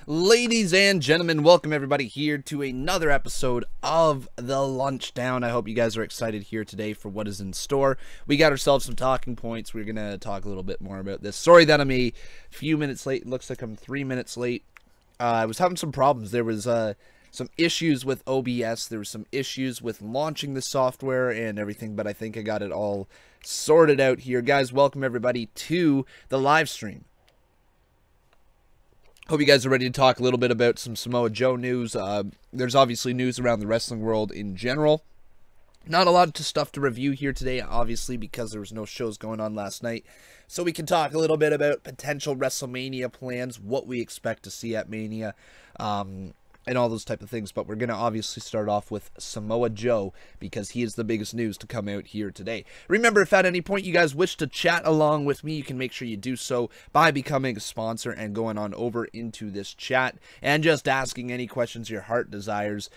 Ladies and gentlemen, welcome everybody here to another episode of The Lunchtime. I hope you guys are excited here today for what is in store. We got ourselves some talking points. We're going to talk a little bit more about this. Sorry that I'm a few minutes late. It looks like I'm 3 minutes late. I was having some problems. There was some issues with OBS. There were some issues with launching the software and everything, but I think I got it all sorted out here. Guys, welcome everybody to the live stream. Hope you guys are ready to talk a little bit about some Samoa Joe news. There's obviously news around the wrestling world in general. Not a lot of stuff to review here today, obviously, because there was no shows going on last night. So we can talk a little bit about potential WrestleMania plans, what we expect to see at Mania, and all those type of things. But we're going to obviously start off with Samoa Joe, because he is the biggest news to come out here today. Remember, if at any point you guys wish to chat along with me, you can make sure you do so by becoming a sponsor and going on over into this chat and just asking any questions your heart desires.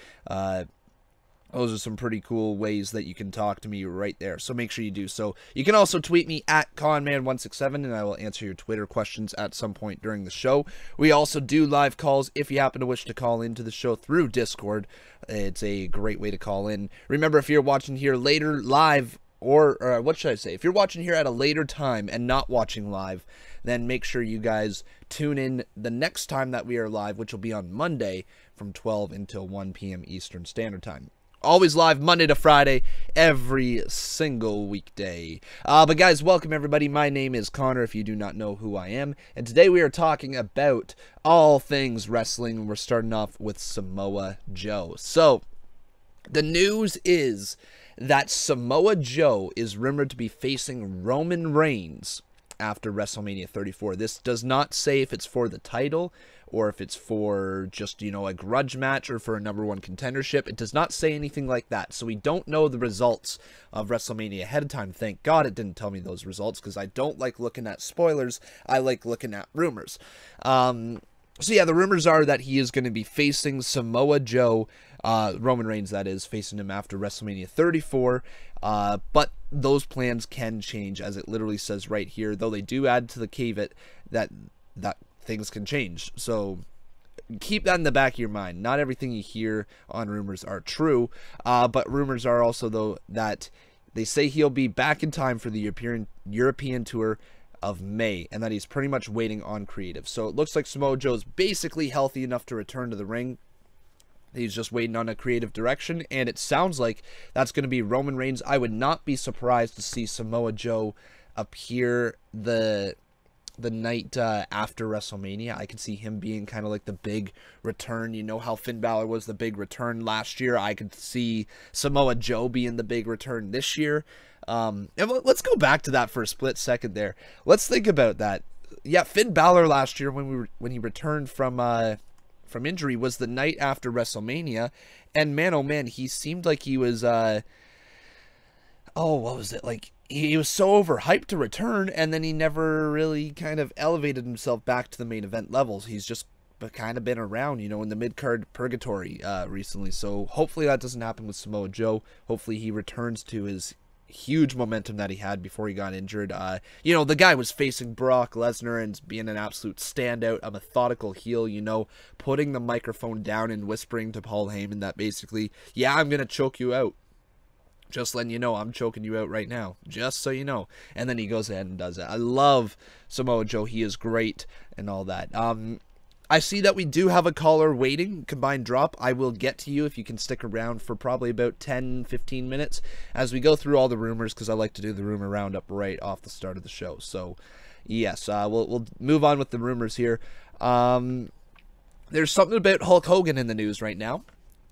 Those are some pretty cool ways that you can talk to me right there, so make sure you do so. You can also tweet me at Conman167, and I will answer your Twitter questions at some point during the show. We also do live calls if you happen to wish to call into the show through Discord. It's a great way to call in. Remember, if you're watching here later live, or what should I say? If you're watching here at a later time and not watching live, then make sure you guys tune in the next time that we are live, which will be on Monday from 12 until 1 p.m. Eastern Standard Time. Always live Monday to Friday, every single weekday. But guys, welcome everybody. My name is Connor, if you do not know who I am. And today we are talking about all things wrestling. We're starting off with Samoa Joe. So, the news is that Samoa Joe is rumored to be facing Roman Reigns after WrestleMania 34. This does not say if it's for the title or if it's for just, you know, a grudge match or for a #1 contendership. It does not say anything like that. So we don't know the results of WrestleMania ahead of time. Thank God it didn't tell me those results, because I don't like looking at spoilers. I like looking at rumors. So yeah, the rumors are that he is going to be facing Samoa Joe, Roman Reigns that is, facing him after WrestleMania 34. But those plans can change, as it literally says right here, though they do add to the caveat that things can change. So keep that in the back of your mind. Not everything you hear on rumors are true, but rumors are also, though, that they say he'll be back in time for the European tour of May, and that he's pretty much waiting on creative. So it looks like Samoa Joe's basically healthy enough to return to the ring. He's just waiting on a creative direction, and it sounds like that's going to be Roman Reigns. I would not be surprised to see Samoa Joe appear the night after WrestleMania. I could see him being kind of like the big return. You know how Finn Balor was the big return last year? I could see Samoa Joe being the big return this year. And let's go back to that for a split second there. Let's think about that. Yeah, Finn Balor last year when he returned from injury was the night after WrestleMania, and man, oh man, he seemed like he was what was it, like he was so overhyped to return, and then he never really kind of elevated himself back to the main event levels. He's just kind of been around, you know, in the mid-card purgatory recently. So hopefully that doesn't happen with Samoa Joe. Hopefully he returns to his huge momentum that he had before he got injured. You know, the guy was facing Brock Lesnar and being an absolute standout, a methodical heel, you know, putting the microphone down and whispering to Paul Heyman that basically, yeah, I'm going to choke you out. Just letting you know, I'm choking you out right now, just so you know. And then he goes ahead and does it. I love Samoa Joe. He is great and all that. I see that we do have a caller waiting, combined drop. I will get to you if you can stick around for probably about 10-15 minutes as we go through all the rumors, because I like to do the rumor roundup right off the start of the show. So, yes, we'll move on with the rumors here. There's something about Hulk Hogan in the news right now.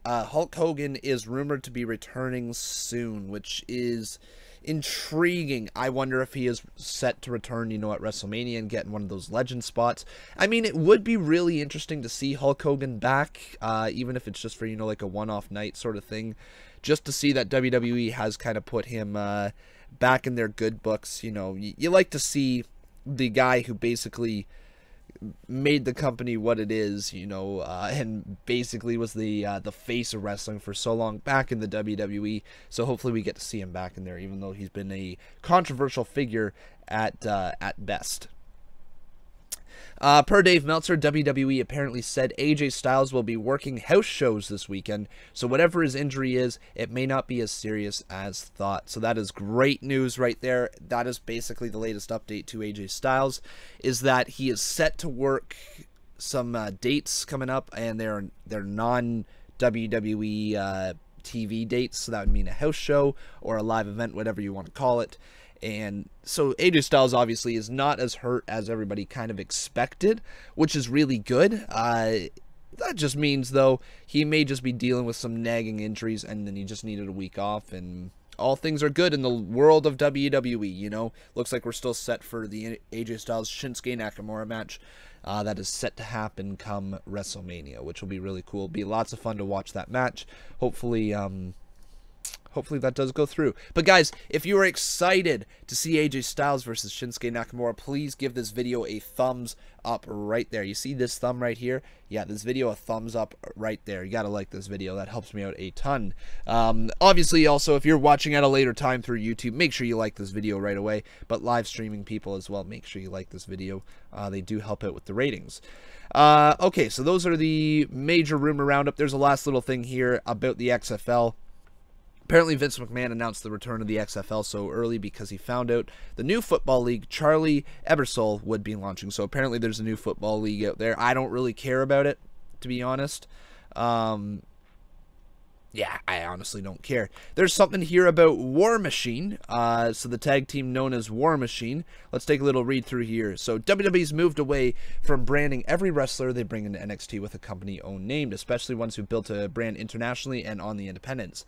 Hulk Hogan is rumored to be returning soon, which is intriguing. I wonder if he is set to return, you know, at WrestleMania and get in one of those legend spots. I mean, it would be really interesting to see Hulk Hogan back, even if it's just for, you know, like a one-off night sort of thing, just to see that WWE has kind of put him back in their good books. You know, you like to see the guy who basically made the company what it is, you know, and basically was the face of wrestling for so long back in the WWE. So hopefully we get to see him back in there, even though he's been a controversial figure at best. Per Dave Meltzer, WWE apparently said AJ Styles will be working house shows this weekend, so whatever his injury is, it may not be as serious as thought. So that is great news right there. That is basically the latest update to AJ Styles, is that he is set to work some dates coming up, and they're non-WWE TV dates, so that would mean a house show or a live event, whatever you want to call it. And so AJ Styles obviously is not as hurt as everybody kind of expected, which is really good. That just means, though, he may just be dealing with some nagging injuries, and then he just needed a week off, and all things are good in the world of WWE, you know. Looks like we're still set for the AJ Styles Shinsuke Nakamura match that is set to happen come WrestleMania, which will be really cool. Be lots of fun to watch that match. Hopefully that does go through. But guys, if you are excited to see AJ Styles versus Shinsuke Nakamura, please give this video a thumbs up right there. You see this thumb right here? Yeah, this video a thumbs up right there. You gotta like this video. That helps me out a ton. Obviously, also, if you're watching at a later time through YouTube, make sure you like this video right away. But live streaming people as well, make sure you like this video. They do help out with the ratings. Okay, so those are the major rumor roundup. There's a last little thing here about the XFL. Apparently, Vince McMahon announced the return of the XFL so early because he found out the new football league, Charlie Ebersol, would be launching. So apparently there's a new football league out there. I don't really care about it, to be honest. Yeah, I honestly don't care. There's something here about War Machine. So the tag team known as War Machine. Let's take a little read through here. So WWE's moved away from branding every wrestler they bring into NXT with a company-owned name, especially ones who built a brand internationally and on the independents.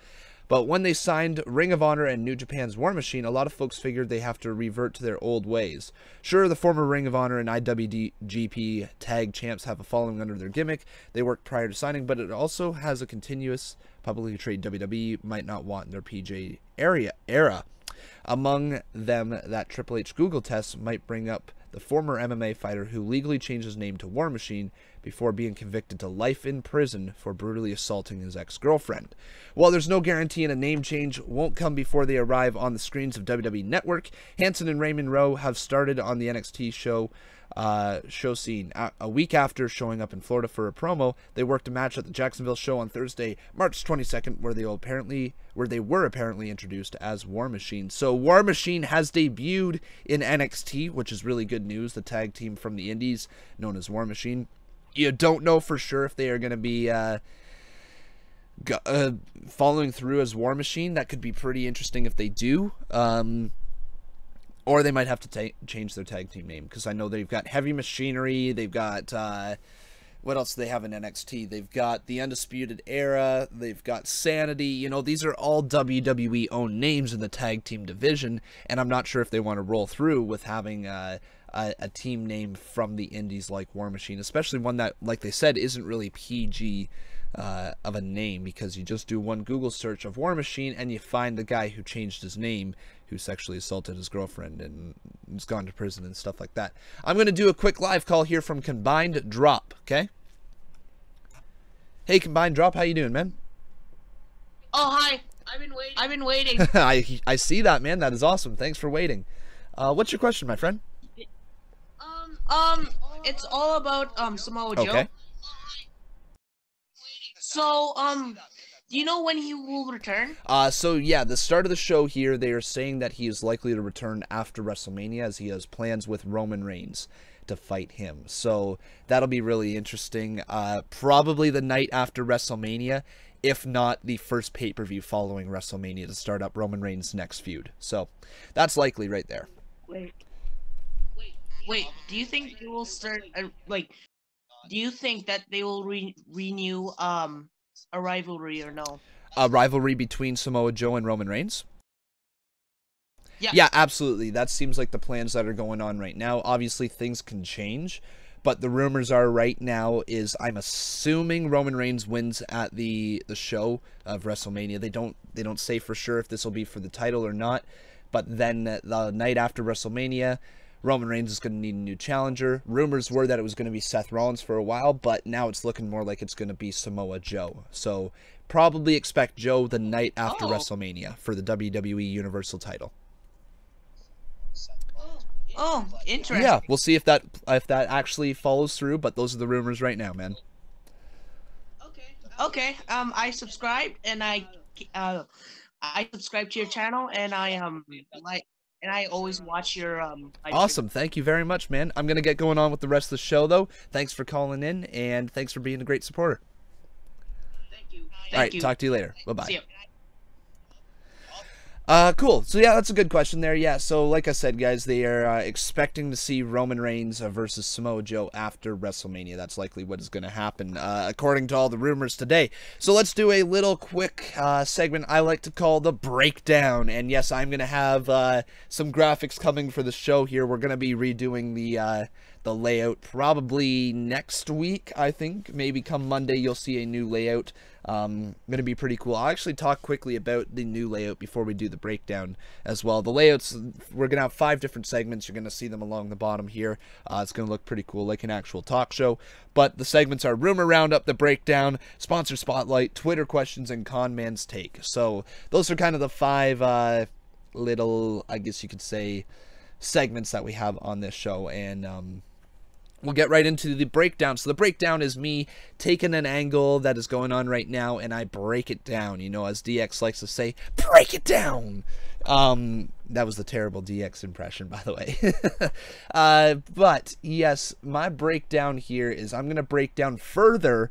But when they signed Ring of Honor and New Japan's War Machine, a lot of folks figured they have to revert to their old ways. Sure, the former Ring of Honor and IWGP tag champs have a following under their gimmick they worked prior to signing, but it also has a continuous publicly traded WWE might not want in their PJ era. Among them, that Triple H Google test might bring up the former MMA fighter who legally changed his name to War Machine before being convicted to life in prison for brutally assaulting his ex-girlfriend. While there's no guarantee a name change won't come before they arrive on the screens of WWE Network, Hanson and Raymond Rowe have started on the NXT show scene. A week after showing up in Florida for a promo, they worked a match at the Jacksonville show on Thursday, March 22nd, where they were apparently introduced as War Machine. So War Machine has debuted in NXT, which is really good news. The tag team from the Indies, known as War Machine. You don't know for sure if they are going to be following through as War Machine. That could be pretty interesting if they do. Or they might have to change their tag team name, because I know they've got Heavy Machinery, they've got, what else do they have in NXT? They've got the Undisputed Era, they've got Sanity, you know, these are all WWE-owned names in the tag team division, and I'm not sure if they want to roll through with having a team name from the indies like War Machine, especially one that, like they said, isn't really PG of a name, because you just do one Google search of War Machine and you find the guy who changed his name, who sexually assaulted his girlfriend and has gone to prison and stuff like that. I'm going to do a quick live call here from Combined Drop, okay? Hey, Combined Drop, how you doing, man? Oh, hi. I've been waiting. I see that, man. That is awesome. Thanks for waiting. What's your question, my friend? It's all about Samoa Joe. Okay. So, do you know when he will return? So yeah, the start of the show here, they are saying that he is likely to return after WrestleMania, as he has plans with Roman Reigns to fight him. So that'll be really interesting. Probably the night after WrestleMania, if not the first pay-per-view following WrestleMania, to start up Roman Reigns' next feud. So that's likely right there. Wait. Do you think they will start? Do you think that they will renew a rivalry or no? A rivalry between Samoa Joe and Roman Reigns? Yeah. Yeah, absolutely. That seems like the plans that are going on right now. Obviously, things can change, but the rumors are right now is I'm assuming Roman Reigns wins at the show of WrestleMania. They don't say for sure if this will be for the title or not, but then the night after WrestleMania, Roman Reigns is going to need a new challenger. Rumors were that it was going to be Seth Rollins for a while, but now it's looking more like it's going to be Samoa Joe. So probably expect Joe the night after WrestleMania for the WWE Universal title. Oh, interesting. Yeah, we'll see if that actually follows through. But those are the rumors right now, man. Okay. I subscribed and I subscribe to your channel and I like and I always watch your live Awesome. stream. Thank you very much, man. I'm gonna get going on with the rest of the show though. Thanks for calling in and thanks for being a great supporter. All right, talk to you later. Bye-bye. See ya. Cool. So yeah, that's a good question there. Yeah, so like I said, guys, they are expecting to see Roman Reigns versus Samoa Joe after WrestleMania. That's likely what is going to happen, according to all the rumors today. So let's do a little quick segment I like to call the breakdown. And yes, I'm going to have some graphics coming for the show here. We're going to be redoing the layout probably next week, I think. Maybe come Monday you'll see a new layout. Gonna be pretty cool. I'll actually talk quickly about the new layout before we do the breakdown as well. The layouts, we're gonna have 5 different segments. You're gonna see them along the bottom here. It's gonna look pretty cool, like an actual talk show. But the segments are Rumor Roundup, the breakdown, Sponsor Spotlight, Twitter questions, and Conman's take. So those are kind of the 5 little, I guess you could say, segments that we have on this show. And we'll get right into the breakdown. So the breakdown is me taking an angle that is going on right now, and I break it down. You know, as DX likes to say, break it down. That was the terrible DX impression, by the way. But, yes, my breakdown here is I'm going to break down further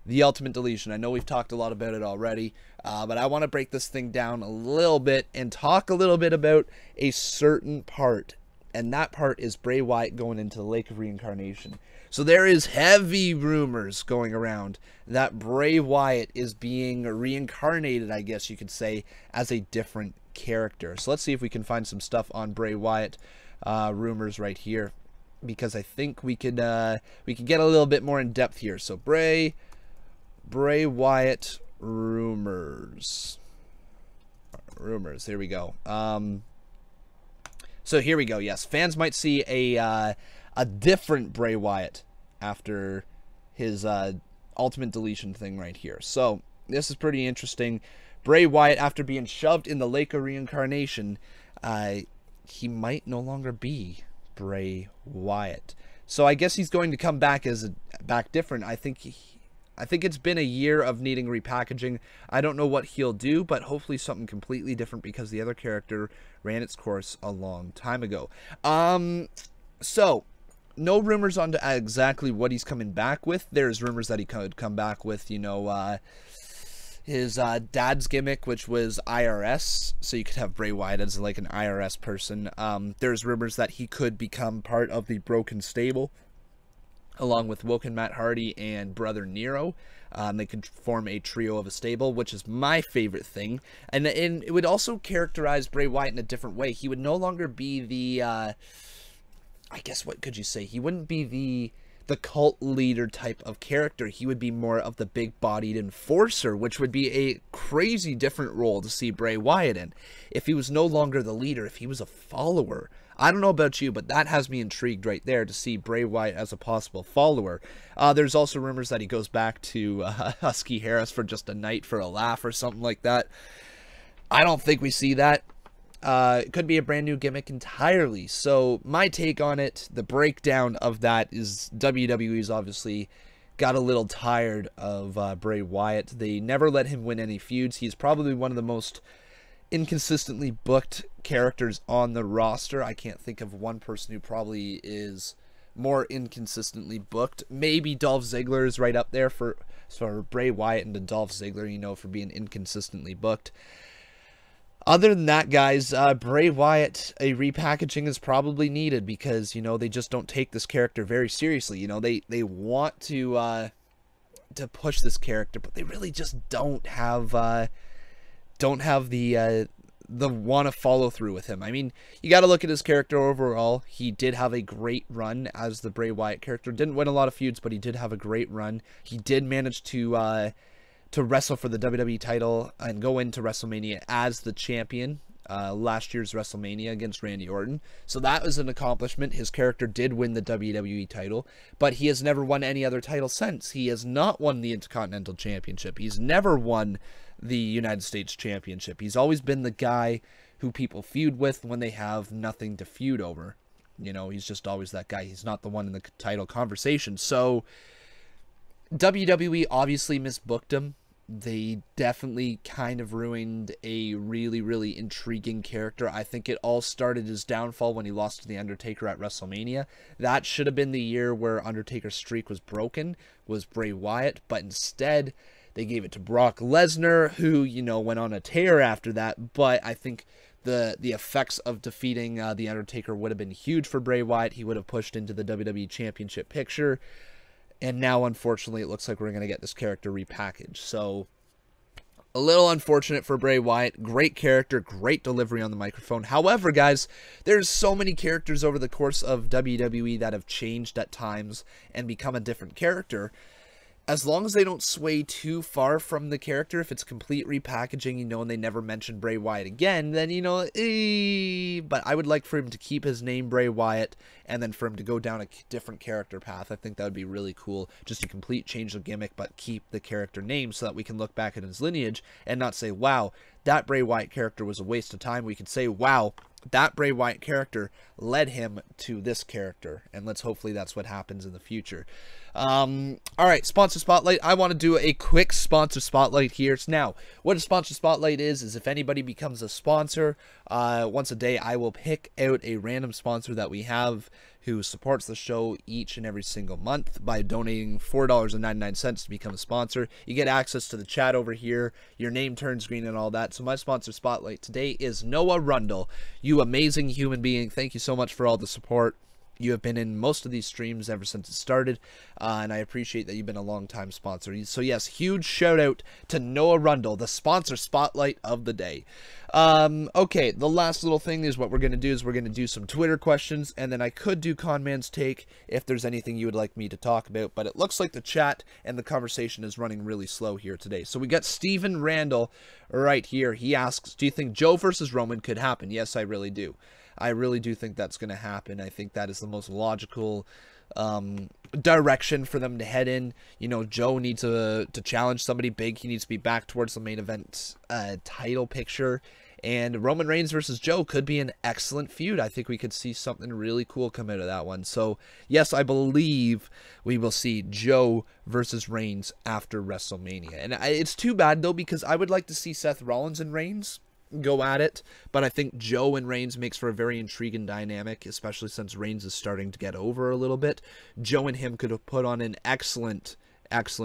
the Ultimate Deletion. I know we've talked a lot about it already, but I want to break this thing down a little bit and talk a little bit about a certain part. And that part is Bray Wyatt going into the Lake of Reincarnation. So there is heavy rumors going around that Bray Wyatt is being reincarnated, I guess you could say, as a different character. So let's see if we can find some stuff on Bray Wyatt rumors right here, because I think we could get a little bit more in depth here. So Bray Wyatt rumors. Here we go. So here we go. Yes, fans might see a different Bray Wyatt after his Ultimate Deletion thing right here. So this is pretty interesting. Bray Wyatt, after being shoved in the Lake of Reincarnation, he might no longer be Bray Wyatt. So I guess he's going to come back back different. I think it's been a year of needing repackaging. I don't know what he'll do, but hopefully something completely different, because the other character ran its course a long time ago. So no rumors on to exactly what he's coming back with. There's rumors that he could come back with, you know, his dad's gimmick, which was IRS. So you could have Bray Wyatt as like an IRS person. There's rumors that he could become part of the Broken Stable, along with Woken Matt Hardy and Brother Nero. They could form a trio of a stable, which is my favorite thing. And it would also characterize Bray Wyatt in a different way. He would no longer be the, I guess, what could you say? He wouldn't be the cult leader type of character. He would be more of the big-bodied enforcer, which would be a crazy different role to see Bray Wyatt in. If he was no longer the leader, if he was a follower. I don't know about you, but that has me intrigued right there to see Bray Wyatt as a possible follower. There's also rumors that he goes back to Husky Harris for just a night for a laugh or something like that. I don't think we see that. It could be a brand new gimmick entirely. So my take on it, the breakdown of that is WWE's obviously got a little tired of Bray Wyatt. They never let him win any feuds. He's probably one of the most inconsistently booked characters on the roster. I can't think of one person who probably is more inconsistently booked. Maybe Dolph Ziggler is right up there for Bray Wyatt and Dolph Ziggler, you know, for being inconsistently booked. Other than that, guys, Bray Wyatt, a repackaging is probably needed, because, you know, they just don't take this character very seriously. You know, they want to push this character, but they really just don't have the want to follow through with him. I mean, you got to look at his character overall. He did have a great run as the Bray Wyatt character. Didn't win a lot of feuds, but he did have a great run. He did manage to wrestle for the WWE title and go into WrestleMania as the champion. Last year's WrestleMania against Randy Orton. So that was an accomplishment. His character did win the WWE title, but he has never won any other title since. He has not won the Intercontinental Championship. He's never won the United States Championship. He's always been the guy who people feud with when they have nothing to feud over. You know, he's just always that guy. He's not the one in the title conversation. So WWE obviously misbooked him. They definitely kind of ruined a really, really intriguing character. I think it all started his downfall when he lost to The Undertaker at WrestleMania. That should have been the year where Undertaker's streak was broken, was Bray Wyatt, but instead they gave it to Brock Lesnar, who, you know, went on a tear after that. But I think the effects of defeating The Undertaker would have been huge for Bray Wyatt. He would have pushed into the WWE Championship picture. And now, unfortunately, it looks like we're going to get this character repackaged. So, a little unfortunate for Bray Wyatt. Great character, great delivery on the microphone. However, guys, there's so many characters over the course of WWE that have changed at times and become a different character. As long as they don't sway too far from the character, if it's complete repackaging, you know, and they never mention Bray Wyatt again, then, you know, but I would like for him to keep his name Bray Wyatt, and then for him to go down a different character path. I think that would be really cool. Just a complete change of gimmick, but keep the character name so that we can look back at his lineage and not say, wow, that Bray Wyatt character was a waste of time. We could say, wow, that Bray Wyatt character led him to this character, and let's hopefully that's what happens in the future. Alright, sponsor spotlight. I want to do a quick sponsor spotlight here. Now, what a sponsor spotlight is if anybody becomes a sponsor, once a day I will pick out a random sponsor that we have who supports the show each and every single month by donating $4.99 to become a sponsor. You get access to the chat over here, your name turns green and all that. So my sponsor spotlight today is Noah Rundle. You amazing human being, thank you so much for all the support. You have been in most of these streams ever since it started, and I appreciate that you've been a long-time sponsor. So yes, huge shout-out to Noah Rundle, the sponsor spotlight of the day. Okay, the last little thing is what we're going to do is we're going to do some Twitter questions, and then I could do Conman's take if there's anything you would like me to talk about, but it looks like the chat and the conversation is running really slow here today. So we got Steven Randall right here. He asks, do you think Joe versus Roman could happen? Yes, I really do. I really do think that's going to happen. I think that is the most logical direction for them to head in. You know, Joe needs to challenge somebody big. He needs to be back towards the main event title picture. And Roman Reigns versus Joe could be an excellent feud. I think we could see something really cool come out of that one. So, yes, I believe we will see Joe versus Reigns after WrestleMania. And it's too bad, though, because I would like to see Seth Rollins and Reigns go at it, but I think Joe and Reigns makes for a very intriguing dynamic, especially since Reigns is starting to get over a little bit. Joe and him could have put on an excellent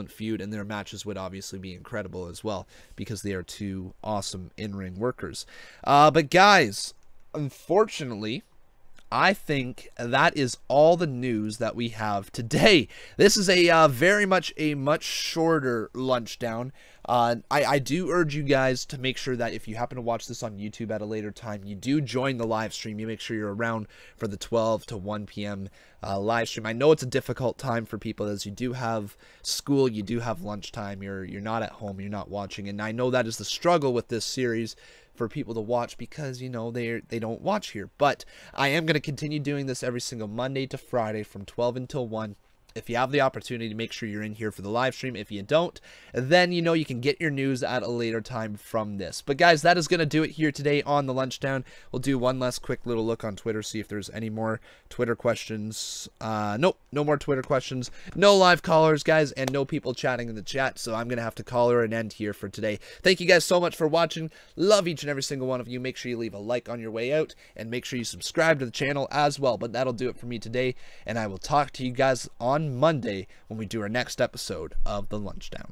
feud, and their matches would obviously be incredible as well, because they are two awesome in-ring workers. But guys, unfortunately, I think that is all the news that we have today. This is a very much shorter lunchdown. I do urge you guys to make sure that if you happen to watch this on YouTube at a later time, you do join the live stream. You make sure you're around for the 12 to 1 p.m. Live stream. I know it's a difficult time for people as you do have school, you do have lunchtime, you're not at home, you're not watching, and I know that is the struggle with this series for people to watch because, you know, they don't watch here. But I am going to continue doing this every single Monday to Friday from 12 until 1. If you have the opportunity, make sure you're in here for the live stream. If you don't, then, you know, you can get your news at a later time from this. But guys, that is going to do it here today on the Lunchdown. We'll do one last quick little look on Twitter, see if there's any more Twitter questions. Nope, no more Twitter questions. No live callers, guys, and no people chatting in the chat. So I'm going to have to call her an end here for today. Thank you guys so much for watching. Love each and every single one of you. Make sure you leave a like on your way out, and make sure you subscribe to the channel as well. But that'll do it for me today, and I will talk to you guys on Monday when we do our next episode of The Lunchdown.